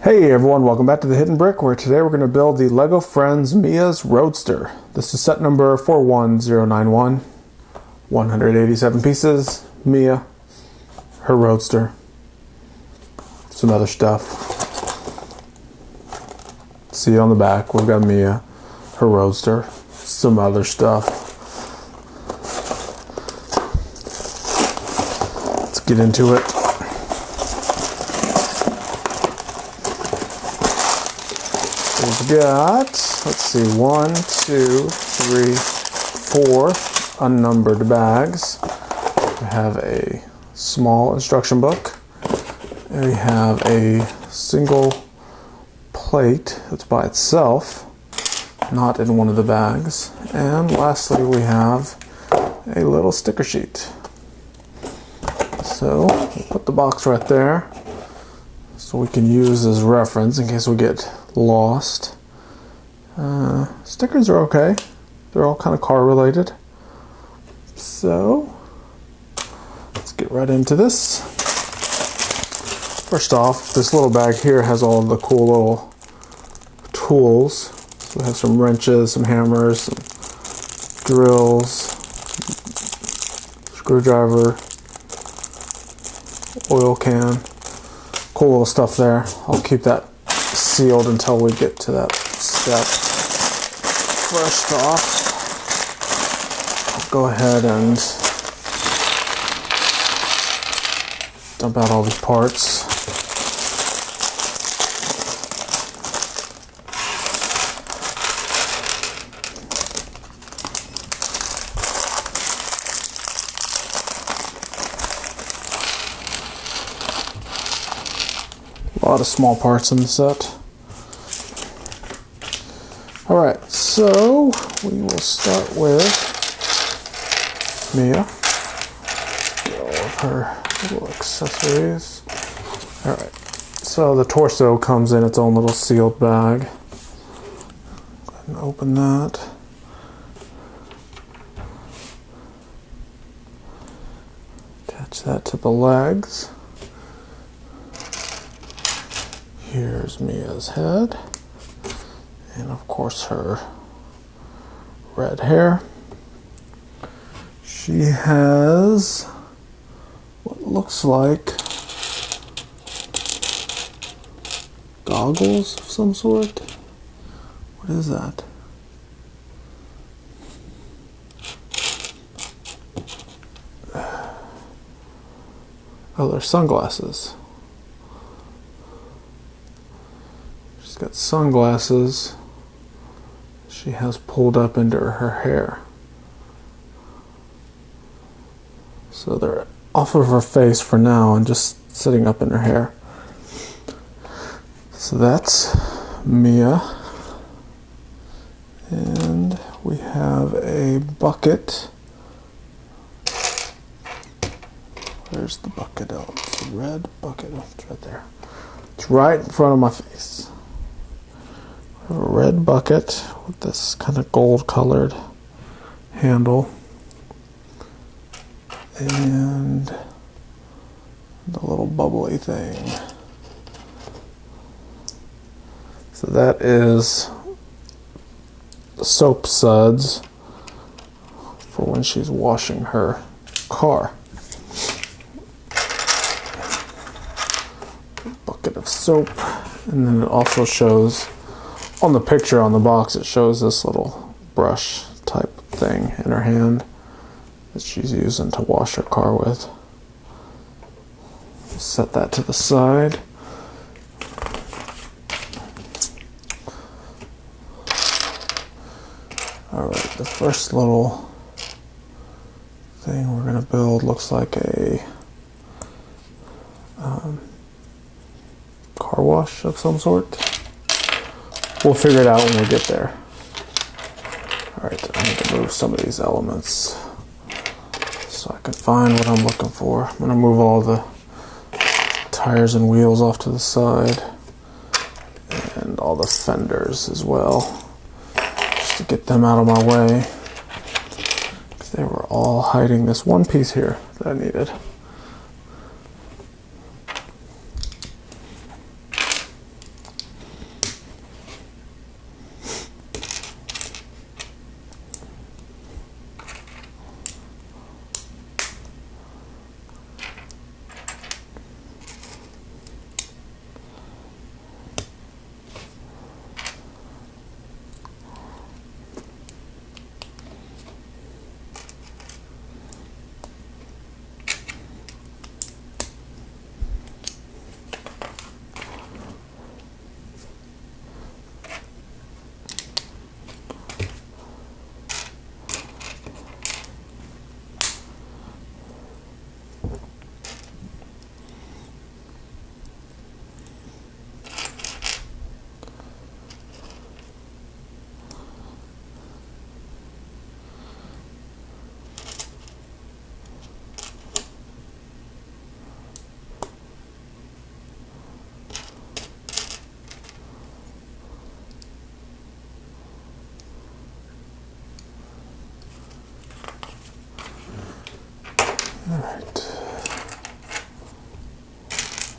Hey everyone, welcome back to the Hidden Brick, where today we're going to build the LEGO Friends Mia's Roadster. This is set number 41091. 187 pieces, Mia, her Roadster, some other stuff. See on the back, we've got Mia, her Roadster, some other stuff. Let's get into it. We've got, let's see, 1, 2, 3, 4 unnumbered bags. We have a small instruction book. And we have a single plate that's by itself, not in one of the bags. And lastly, we have a little sticker sheet. So we'll put the box right there so we can use as reference in case we get lost. Stickers are okay. They're all kind of car related. So let's get right into this. First off, this little bag here has all of the cool little tools. So we have some wrenches, some hammers, some drills, screwdriver, oil can. Cool little stuff there. I'll keep that sealed until we get to that step. First off, I'll go ahead and dump out all these parts. A lot of small parts in the set. Alright, so we will start with Mia. Get all of her little accessories. Alright, so the torso comes in its own little sealed bag. Go ahead and open that. Attach that to the legs. Here's Mia's head. And of course her red hair. She has what looks like goggles of some sort. What is that? Oh, they're sunglasses. She's got sunglasses she has pulled up into her hair. So they're off of her face for now and just sitting up in her hair. So that's Mia. And we have a bucket. Where's the bucket? Oh, it's a red bucket. Oh, it's right there. It's right in front of my face. A red bucket with this kind of gold colored handle and the little bubbly thing. So that is soap suds for when she's washing her car. A bucket of soap, and then it also shows on the picture on the box, it shows this little brush type thing in her hand that she's using to wash her car with. Set that to the side. Alright, the first little thing we're going to build looks like a car wash of some sort. We'll figure it out when we get there. Alright, I need to move some of these elements so I can find what I'm looking for. I'm going to move all the tires and wheels off to the side and all the fenders as well, just to get them out of my way, because they were all hiding this one piece here that I needed. Alright.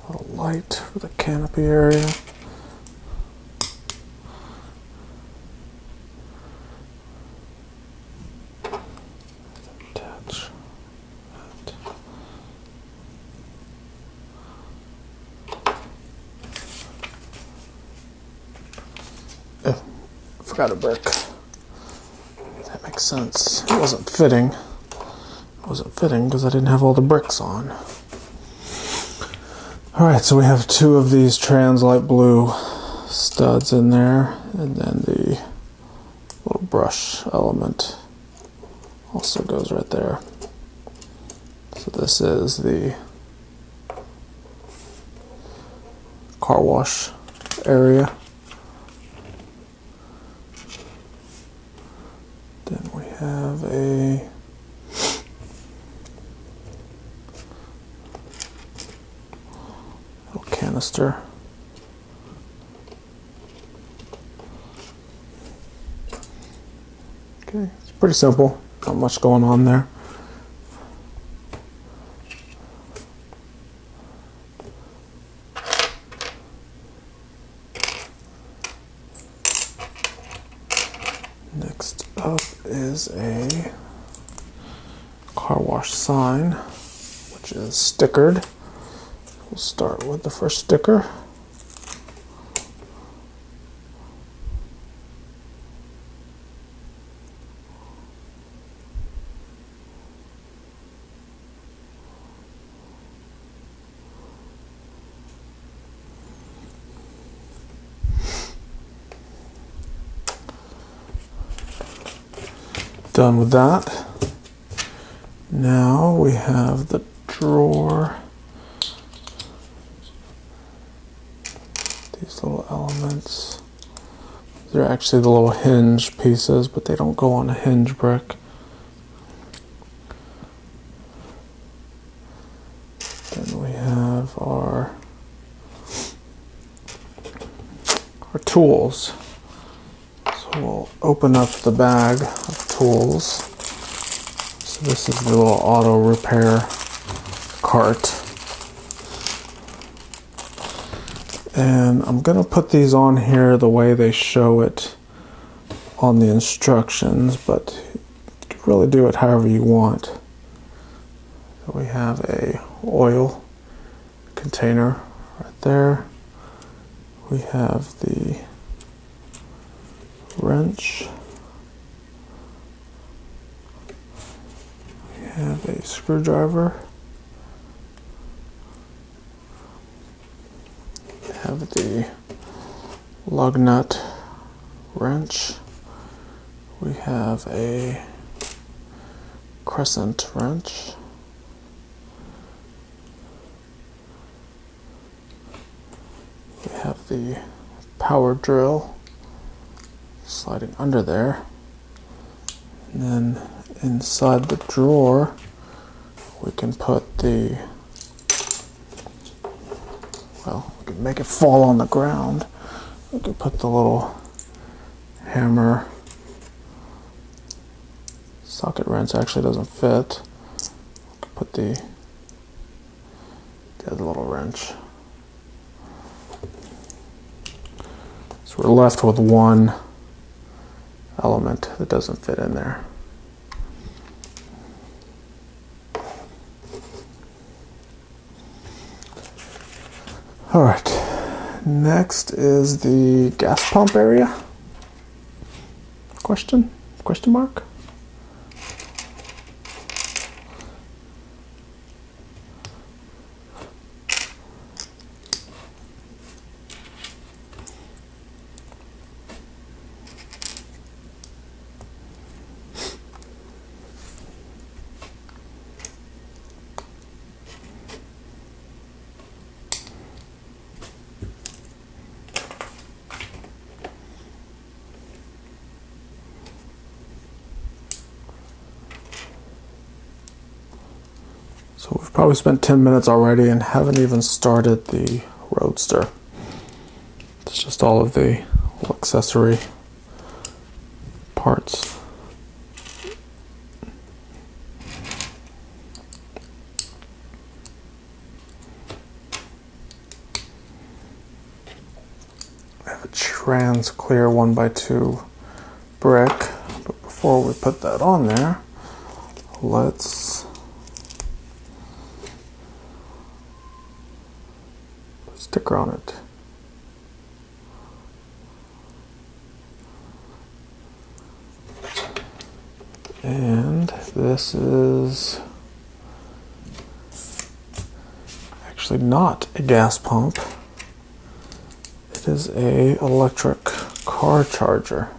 A little light for the canopy area. Attach that. Oh, forgot a brick. That makes sense. It wasn't fitting. It wasn't fitting because I didn't have all the bricks on. Alright, so we have two of these trans light blue studs in there, and then the little brush element also goes right there. So this is the car wash area. Then we have a little canister. Okay, it's pretty simple, not much going on there. Next up is a car wash sign, which is stickered. We'll start with the first sticker. Done with that. Now we have the drawer. These little elements. They're actually the little hinge pieces, but they don't go on a hinge brick. Then we have our tools. So we'll open up the bag of tools. So this is the little auto repair cart. And I'm going to put these on here the way they show it on the instructions, but you can really do it however you want. So we have a oil container right there. We have the wrench. We have a screwdriver. We have the lug nut wrench. We have a crescent wrench. We have the power drill sliding under there. And then inside the drawer, we can put the, well, we can make it fall on the ground. We can put the little hammer. Socket wrench actually doesn't fit. We can put the other little wrench. So we're left with one element that doesn't fit in there. All right, next is the gas pump area. Question mark? So we've probably spent 10 minutes already and haven't even started the Roadster. It's just all of the little accessory parts. trans clear 1x2 brick. But before we put that on there, let's put a sticker on it. And this is actually not a gas pump. It is a electric car charger.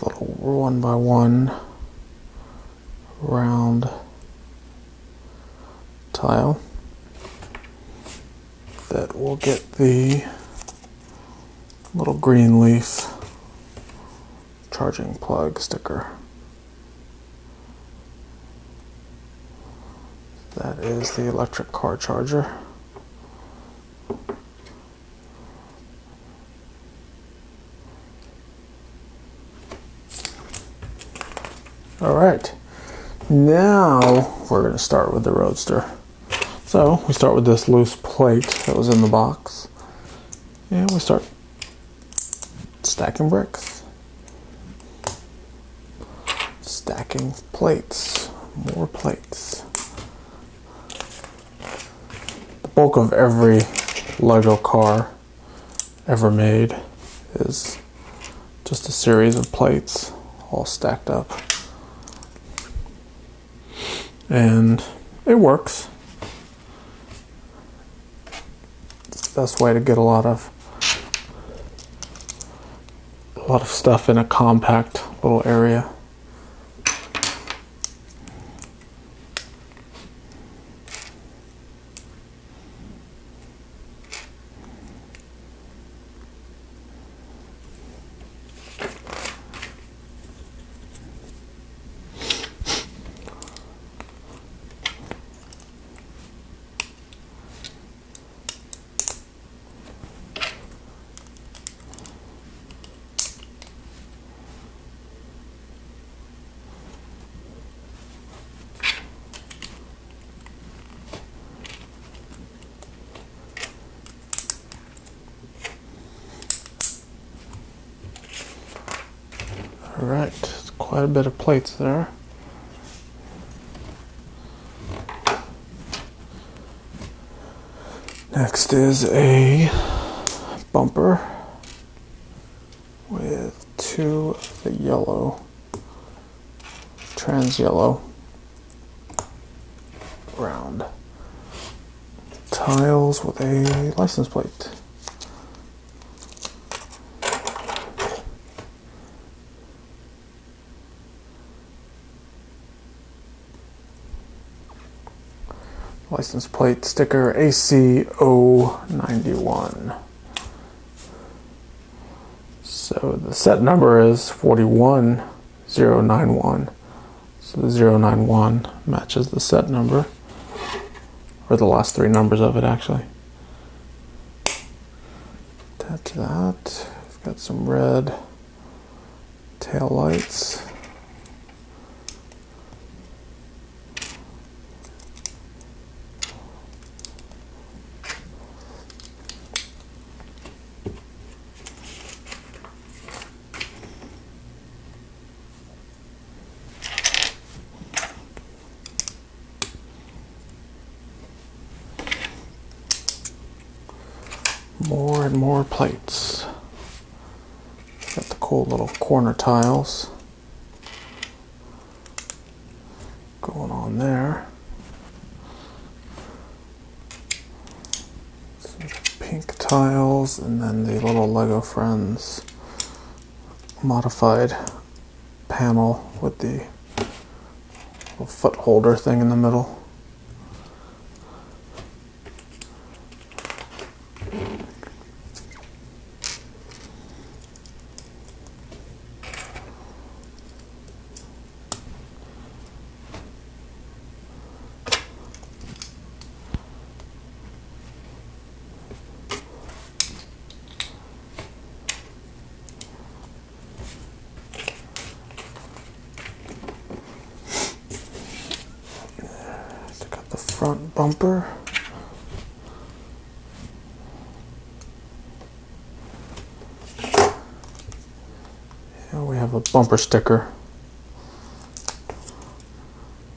Little 1x1 round tile that will get the little green leaf charging plug sticker. That is the electric car charger. Alright, now we're going to start with the Roadster. So we start with this loose plate that was in the box, and we start stacking bricks. Stacking plates, more plates. The bulk of every Lego car ever made is just a series of plates all stacked up. And it works. It's the best way to get a lot of stuff in a compact little area. Alright, quite a bit of plates there. Next is a bumper with two of the yellow, trans yellow round tiles with a license plate. License plate sticker AC091. So the set number is 41091. So the 091 matches the set number, or the last three numbers of it actually. Attach that. We've got some red tail lights. More and more plates. Got the cool little corner tiles going on there. Some pink tiles, and then the little Lego Friends modified panel with the little foot holder thing in the middle. bumper. Here we have a bumper sticker.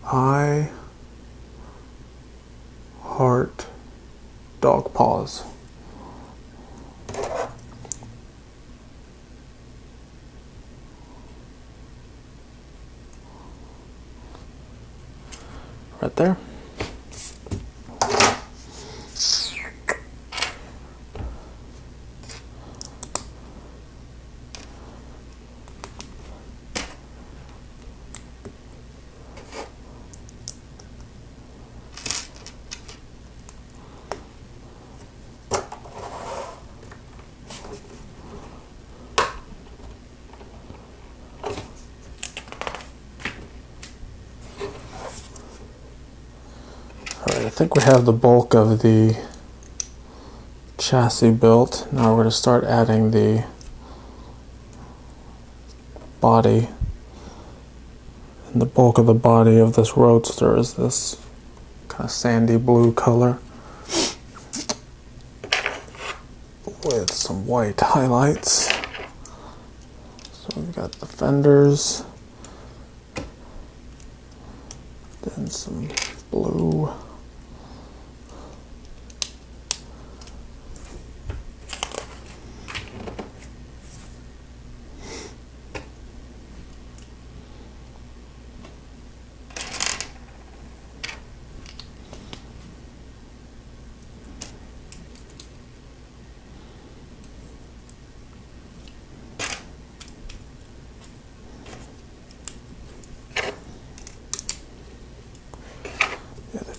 I heart dog paws. Right there. Alright, I think we have the bulk of the chassis built. Now we're going to start adding the body. And the bulk of the body of this Roadster is this kind of sandy blue color with some white highlights. So we've got the fenders, then some blue.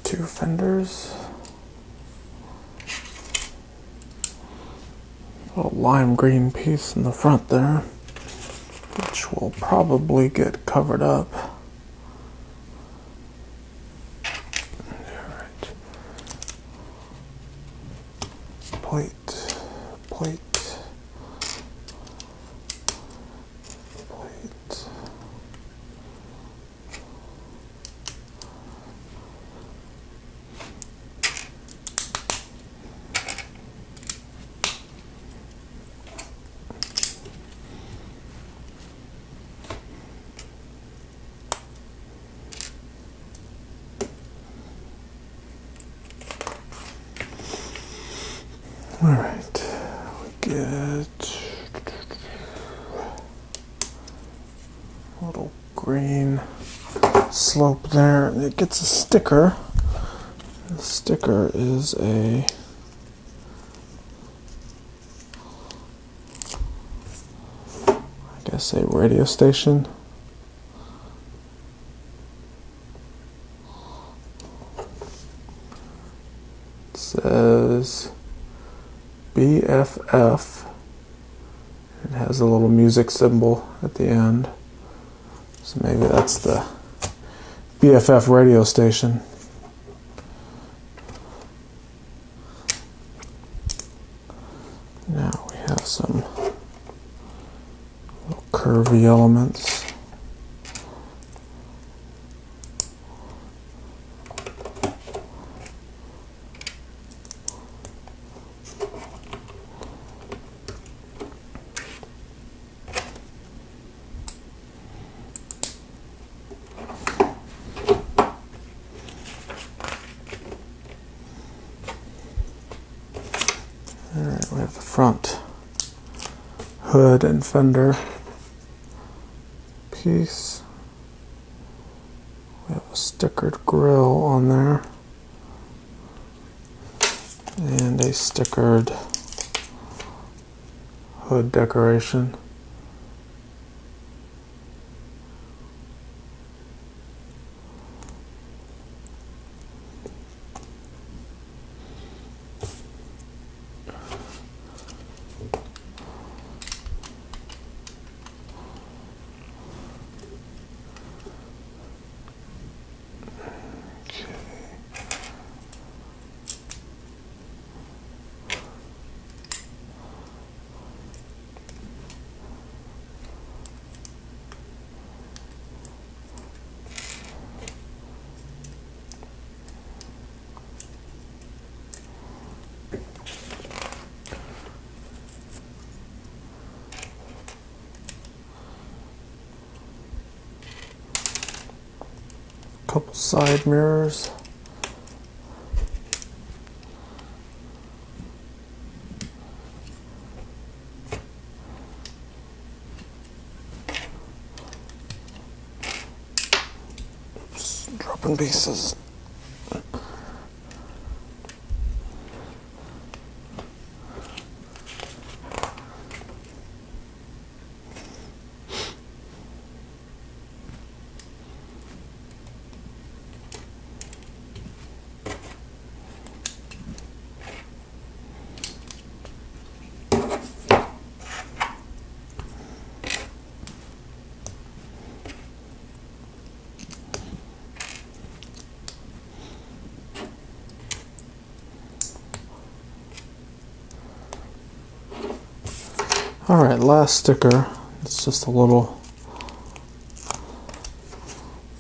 Two fenders, a little lime green piece in the front there, which will probably get covered up. Alright. Plate, plate, plate. All right, we get a little green slope there, and it gets a sticker. The sticker is I guess a radio station. It says BFF. It has a little music symbol at the end. So maybe that's the BFF radio station. Now we have some little curvy elements. Alright, we have the front hood and fender piece. We have a stickered grille on there and a stickered hood decoration. couple side mirrors. Oops, dropping pieces. Alright, last sticker. It's just a little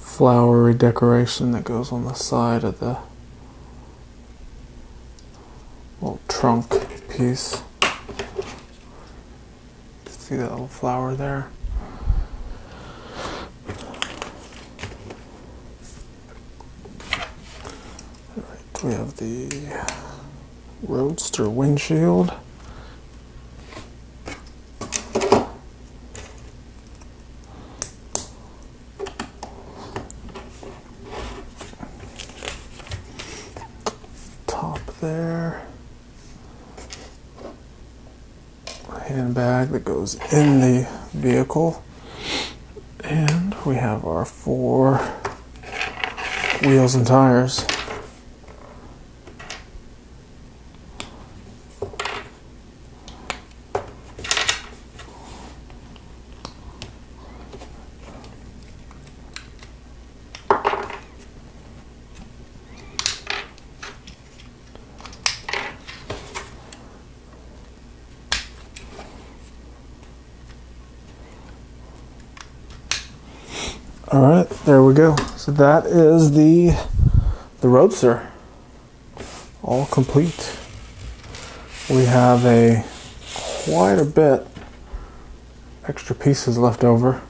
flowery decoration that goes on the side of the little trunk piece. See that little flower there? Alright, we have the Roadster windshield. There, a handbag that goes in the vehicle, and we have our 4 wheels and tires. All right, there we go. So that is the Roadster, all complete. We have quite a bit extra pieces left over.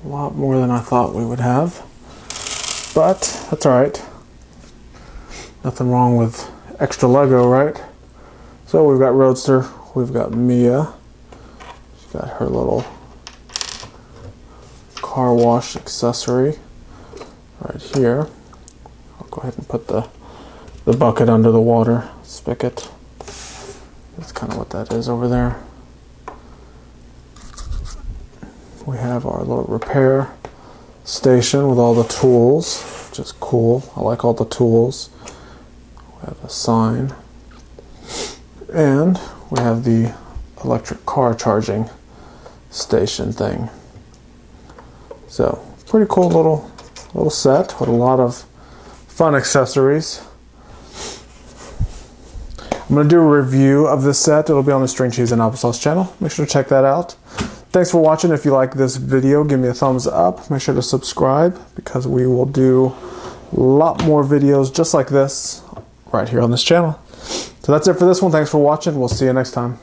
A lot more than I thought we would have, but that's all right. Nothing wrong with extra Lego, right? So we've got Roadster, we've got Mia. She's got her little car wash accessory right here. I'll go ahead and put the bucket under the water spigot. That's kind of what that is over there. We have our little repair station with all the tools, which is cool. I like all the tools. We have a sign. And we have the electric car charging station thing. So, pretty cool little set with a lot of fun accessories. I'm going to do a review of this set. It'll be on the String Cheese and Applesauce channel. Make sure to check that out. Thanks for watching. If you like this video, give me a thumbs up. Make sure to subscribe because we will do a lot more videos just like this right here on this channel. So that's it for this one. Thanks for watching. We'll see you next time.